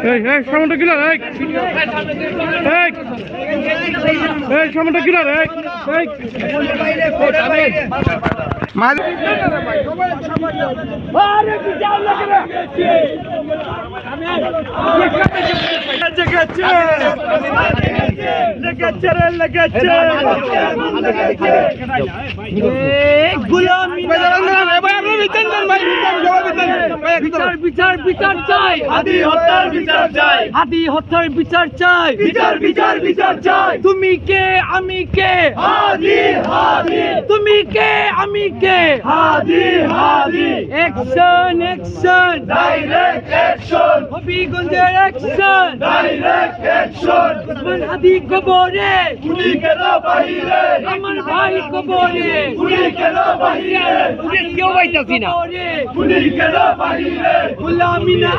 এই সামনটা কিলার এই সামনটা কিলার বিচার বিচার চাই, হাদি হত্যার বিচার চাই, হাদি হত্যার বিচার চাই, বিচার বিচার বিচার চাই। তুমি কে আমি কে, হাদি হাদি, তুমি কে আমি কে, হাদি হাদি। অ্যাকশন অ্যাকশন, ডাইরেক্ট অ্যাকশন, হবিগঞ্জের অ্যাকশন, ডাইরেক্ট অ্যাকশন। ওসমান হাদি কবরে, গুলি কেন বাহিরে, আমার ভাই কবরে, গুলি কেন বাহিরে, কেউ পাইতাছি না, গুলি কেন বাহিরে, গোলামি না।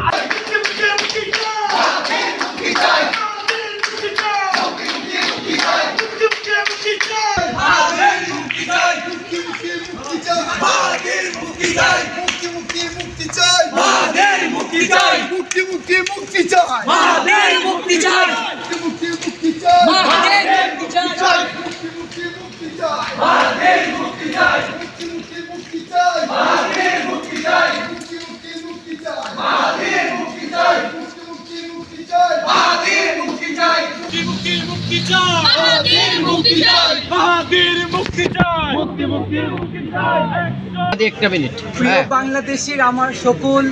প্রিয় বাংলাদেশের আমার সকল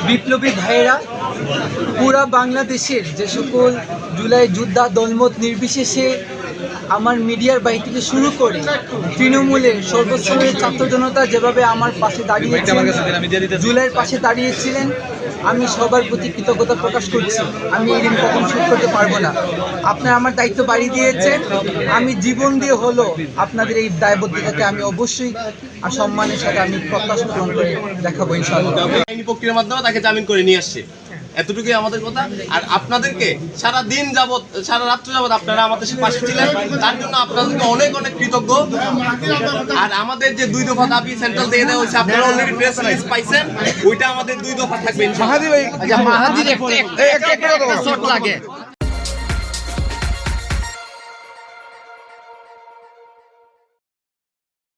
বিপ্লবী ভাইয়েরা, পুরা বাংলাদেশের যে সকল জুলাই যোদ্ধা দলমত নির্বিশেষে আমার মিডিয়ার বাইরে থেকে শুরু করে তৃণমূলের সর্বস্তরের ছাত্র জনতা যেভাবে আমার পাশে দাঁড়িয়েছিলেন, জুলাইয়ের পাশে দাঁড়িয়েছিলেন, আমি সবার প্রতি কৃতজ্ঞতা প্রকাশ করছি। আমি এই ঋণ কখন শোধ করতে পারবো না। আপনারা আমার দায়িত্ব বাড়িয়ে দিয়েছেন, আমি জীবন দিয়ে হলো আপনাদের এই দায়বদ্ধতাকে আমি অবশ্যই আর সম্মানের সাথে আমি প্রত্যাশা গ্রহণ করে দেখাবো ইনশাআল্লাহ। আইনি প্রক্রিয়ার মাধ্যমে তাকে জামিন করে নিয়ে আসছে, এতটুকুই আমাদের কথা। আর আপনাদেরকে সারা দিন যাবত, সারা রাত্র যাবত আপনারা আমাদের পাশে ছিলেন, তার জন্য আপনাদেরকে অনেক অনেক কৃতজ্ঞ। আর আমাদের যে 2 দফা দাবি সেন্ট্রাল থেকে দেওয়া হয়েছে, আপনারা অলরেডি প্রেস রিলিজ পাইছেন, ওইটা আমাদের 2 দফা থাকবে। মাহাদি ভাই, আচ্ছা মাহাদির একটা শর্ট লাগে।